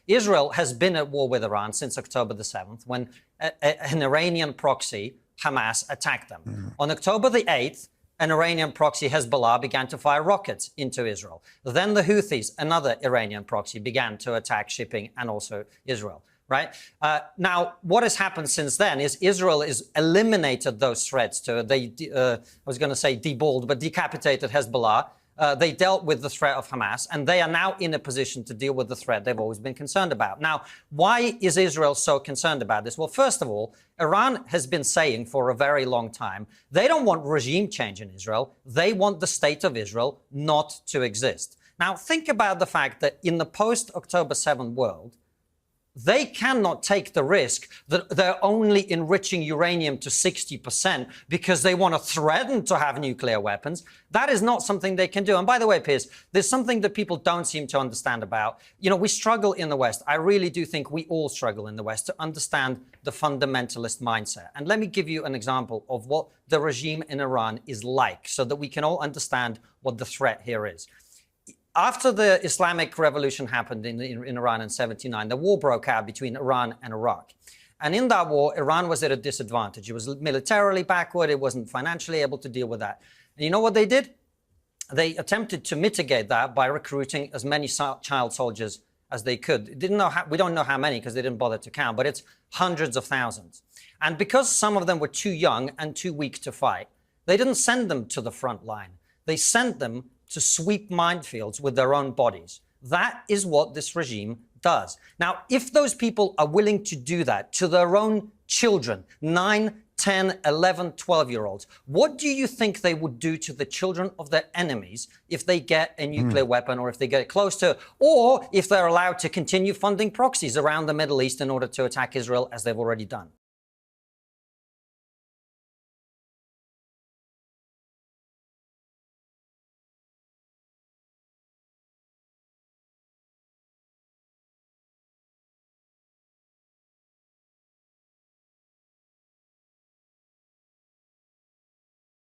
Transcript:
Israel has been at war with Iran since October the 7th, when an Iranian proxy, Hamas, attacked them. On October the 8th, an Iranian proxy, Hezbollah, began to fire rockets into Israel. Then the Houthis, another Iranian proxy, began to attack shipping and also Israel. Right? Now, what has happened since then is Israel has eliminated those threats to, I was going to say deballed, but decapitated Hezbollah. They dealt with the threat of Hamas, and they are now in a position to deal with the threat they've always been concerned about. Now, why is Israel so concerned about this? Well, first of all, Iran has been saying for a very long time, they don't want regime change in Israel. They want the state of Israel not to exist. Now, think about the fact that in the post-October 7 world, they cannot take the risk that they're only enriching uranium to 60% because they want to threaten to have nuclear weapons. That is not something they can do. And by the way, Piers, there's something that people don't seem to understand about. You know, we struggle in the West. I really do think we all struggle in the West to understand the fundamentalist mindset. And let me give you an example of what the regime in Iran is like so that we can all understand what the threat here is. After the Islamic Revolution happened in Iran in 79, the war broke out between Iran and Iraq. And in that war, Iran was at a disadvantage. It was militarily backward. It wasn't financially able to deal with that. And you know what they did? They attempted to mitigate that by recruiting as many child soldiers as they could. We don't know how many because they didn't bother to count, but it's hundreds of thousands. And because some of them were too young and too weak to fight, they didn't send them to the front line. They sent them to sweep minefields with their own bodies. That is what this regime does. Now, if those people are willing to do that to their own children, 9, 10, 11, 12-year-olds, what do you think they would do to the children of their enemies if they get a nuclear weapon or if they get close to it, or if they're allowed to continue funding proxies around the Middle East in order to attack Israel as they've already done?